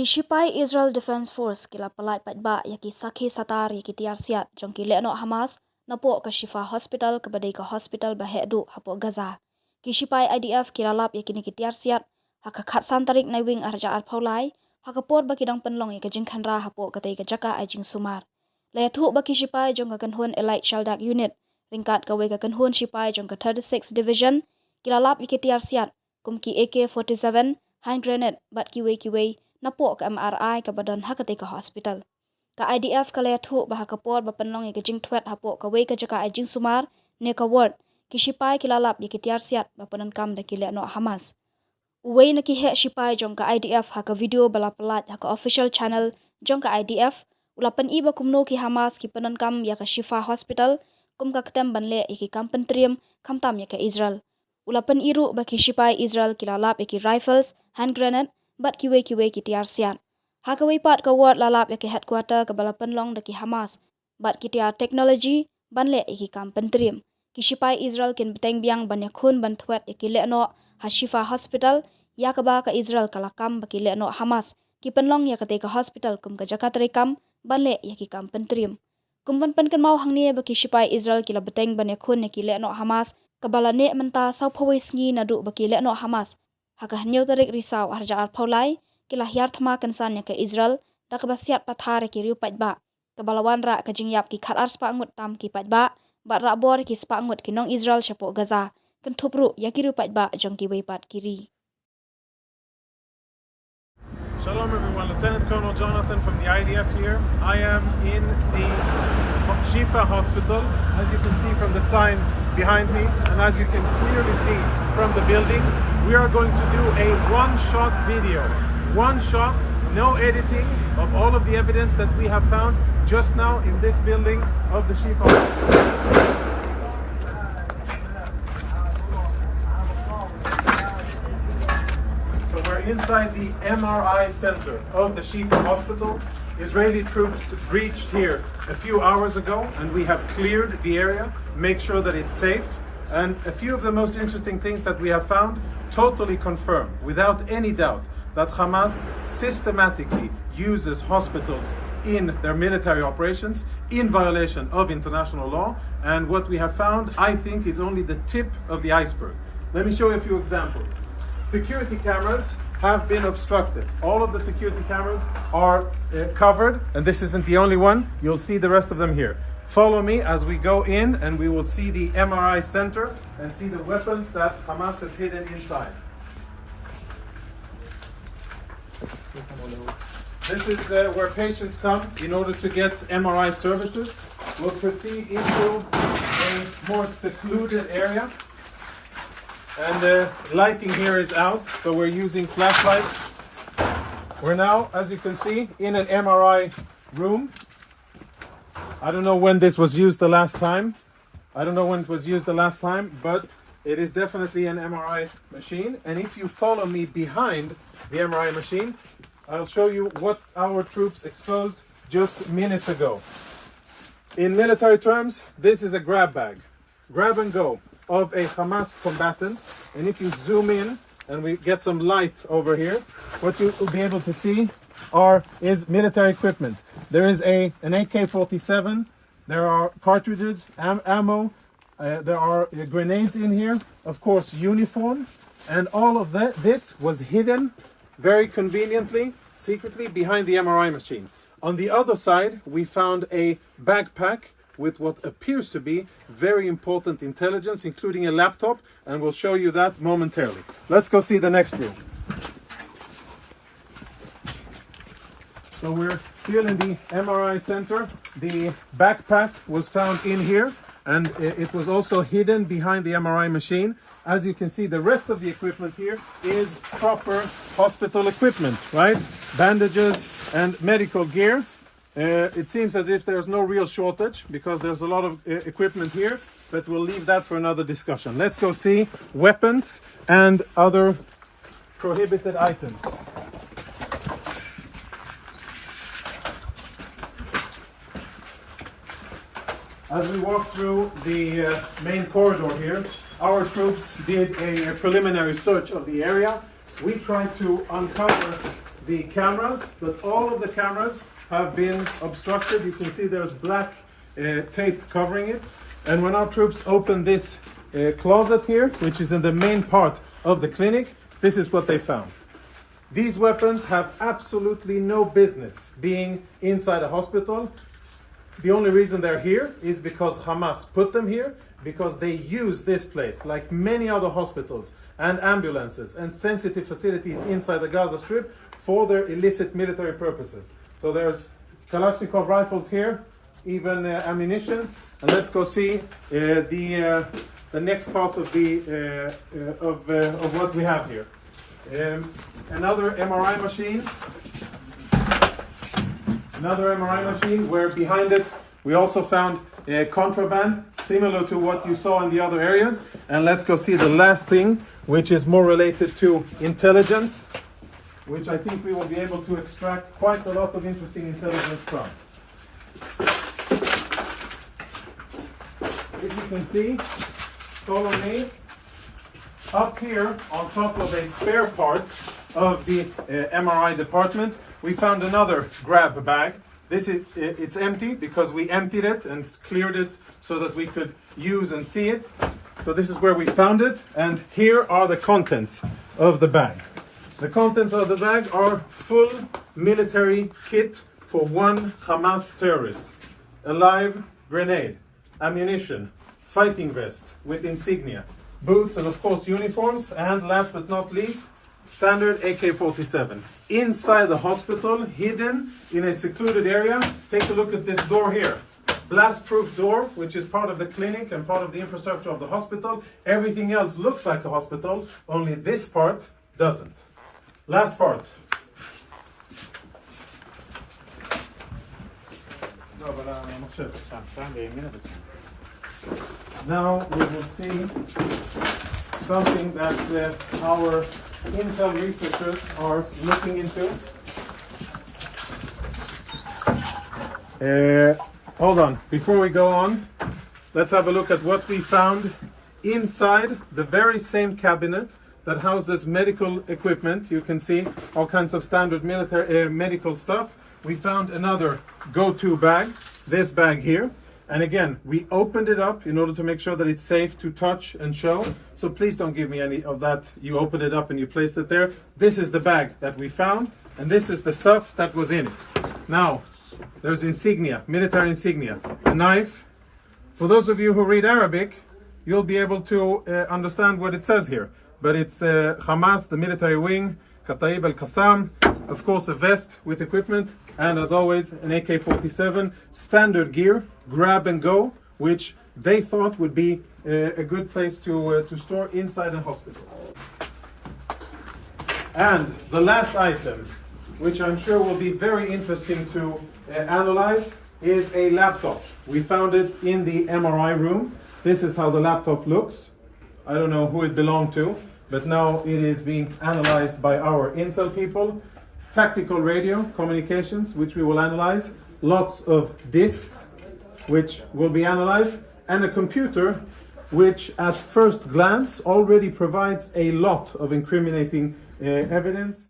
Ki Shipai Israel Defense Force kila palat patba yaki sakhi satar yaki Tiar Siat jong ki Lehnoh Hamas napo ka Shifa Hospital ke badai ka hospital bahedu hapo Gaza. Ki Shipai IDF kila lap yaki ni ki Tiar Siat haka khatsan tarik na wing arja paulai haka por baki dang penlong yaki jingkhanra hapo katai ka jaka ajing sumar. Layathu baki Shipai jong ka kanhun Elite Shaldak Unit ringkat ka ka kanhun Shipai jong ka 36 Division kila lap yaki Tiar Siat kum ki AK-47 hand grenade bat kiwei napo ka MRI ka badan hakati ka hospital. Ka IDF ka layathu baha ka por bapanlong ka jing twet hapo ka ka jaka ajing sumar ne ka ward ki Shipai kilalap yaki Tiar Siat Pyndonkam da ki Lehnoh Hamas. Uway na ki he Shipai jong ka IDF haka video balapalat haka official channel jong ka IDF ulapan iba kumno ki Hamas ki Pyndonkam ya ka Shifa Hospital kum ka ketem banle iki kampentrium kamtam ya ka Israel. Ulapan iru baki Shipai Israel kilalap yaki rifles, hand grenade bat kiwei ki Tiar Siat. Hakawai pat ka ward lalap yaki headquarter ka balapan long daki Hamas bat ki Tiar technology banle iki kampentrium. Ki Shipai Israel kin beteng biang banyakhun bantwet yaki Lehnoh Shifa Hospital ya ka ba ka Israel kalakam baki Lehnoh Hamas ki penlong ya ka hospital kum ka jaka terikam banle yaki kampentrium. Kumpan kan mau hangni baki Shipai Israel kila beteng banyakhun yaki Lehnoh Hamas kabalane menta sau phawai sngi nadu baki Lehnoh Hamas haka hanyo tarik risau arja paulai kila hiar thama kansan ya ka Israel da ka basiat pathar ki riu patba kabalawan ra ka jingyap ki khatar spa ngut tam ki patba bat ra bor ki spa ngut ki nong Israel chapo Gaza kan thupru ya ki riu patba jong ki weipat kiri. Shalom everyone, Lieutenant Colonel Jonathan from the IDF here. I am in the Shifa Hospital, as you can see from the sign behind me, and as you can clearly see from the building, we are going to do a one-shot video. One shot, no editing, of all of the evidence that we have found just now in this building of the Shifa Hospital. Inside the MRI center of the Shifa Hospital. Israeli troops reached here a few hours ago and we have cleared the area, make sure that it's safe. And a few of the most interesting things that we have found totally confirm, without any doubt, that Hamas systematically uses hospitals in their military operations in violation of international law. And what we have found, I think, is only the tip of the iceberg. Let me show you a few examples. Security cameras have been obstructed. All of the security cameras are covered, and this isn't the only one. You'll see the rest of them here. Follow me as we go in and we will see the MRI center and see the weapons that Hamas has hidden inside. This is where patients come in order to get MRI services. We'll proceed into a more secluded area. And the lighting here is out, so we're using flashlights. We're now, as you can see, in an MRI room. I don't know when this was used the last time. But it is definitely an MRI machine. And if you follow me behind the MRI machine, I'll show you what our troops exposed just minutes ago. In military terms, this is a grab bag. Grab and go of a Hamas combatant, and if you zoom in and we get some light over here, what you will be able to see is military equipment. There is an AK-47, there are cartridges, ammo, there are grenades in here, of course uniform, and all of this was hidden very conveniently, secretly behind the MRI machine. On the other side, we found a backpack with what appears to be very important intelligence, including a laptop, and we'll show you that momentarily. Let's go see the next room. So we're still in the MRI center. The backpack was found in here, and it was also hidden behind the MRI machine. As you can see, the rest of the equipment here is proper hospital equipment, right? Bandages and medical gear. It seems as if there's no real shortage because there's a lot of equipment here, but we'll leave that for another discussion. Let's go see weapons and other prohibited items. As we walk through the main corridor here, our troops did a preliminary search of the area. We tried to uncover the cameras, but all of the cameras have been obstructed. You can see there's black tape covering it. And when our troops opened this closet here, which is in the main part of the clinic, this is what they found. These weapons have absolutely no business being inside a hospital. The only reason they're here is because Hamas put them here, because they use this place, like many other hospitals and ambulances and sensitive facilities inside the Gaza Strip, for their illicit military purposes. So there's Kalashnikov rifles here, even ammunition. And let's go see the next part of the of what we have here. Another MRI machine. Another MRI machine where behind it we also found contraband similar to what you saw in the other areas. And let's go see the last thing, which is more related to intelligence, which I think we will be able to extract quite a lot of interesting intelligence from. If you can see, follow me. Up here on top of a spare part of the MRI department, we found another grab bag. It's empty because we emptied it and cleared it so that we could use and see it. So this is where we found it, and here are the contents of the bag. The contents of the bag are full military kit for one Hamas terrorist. A live grenade, ammunition, fighting vest with insignia, boots, and of course uniforms, and last but not least, standard AK-47. Inside the hospital, hidden in a secluded area, take a look at this door here. Blast-proof door, which is part of the clinic and part of the infrastructure of the hospital. Everything else looks like a hospital, only this part doesn't. Last part. Now we will see something that our Intel researchers are looking into. Hold on, before we go on, let's have a look at what we found inside the very same cabinet that houses medical equipment. You can see all kinds of standard military medical stuff. We found another go-to bag, this bag here. And again, we opened it up in order to make sure that it's safe to touch and show. So please don't give me any of that. You opened it up and you placed it there. This is the bag that we found, and this is the stuff that was in it. Now, there's insignia, military insignia, a knife. For those of you who read Arabic, you'll be able to understand what it says here. But it's Hamas, the military wing, Kataib al-Qassam, of course a vest with equipment, and as always an AK-47, standard gear, grab and go, which they thought would be a good place to store inside a hospital. And the last item, which I'm sure will be very interesting to analyze, is a laptop. We found it in the MRI room. This is how the laptop looks. I don't know who it belonged to, but now it is being analyzed by our Intel people. Tactical radio communications, which we will analyze. Lots of disks, which will be analyzed. And a computer, which at first glance already provides a lot of incriminating evidence.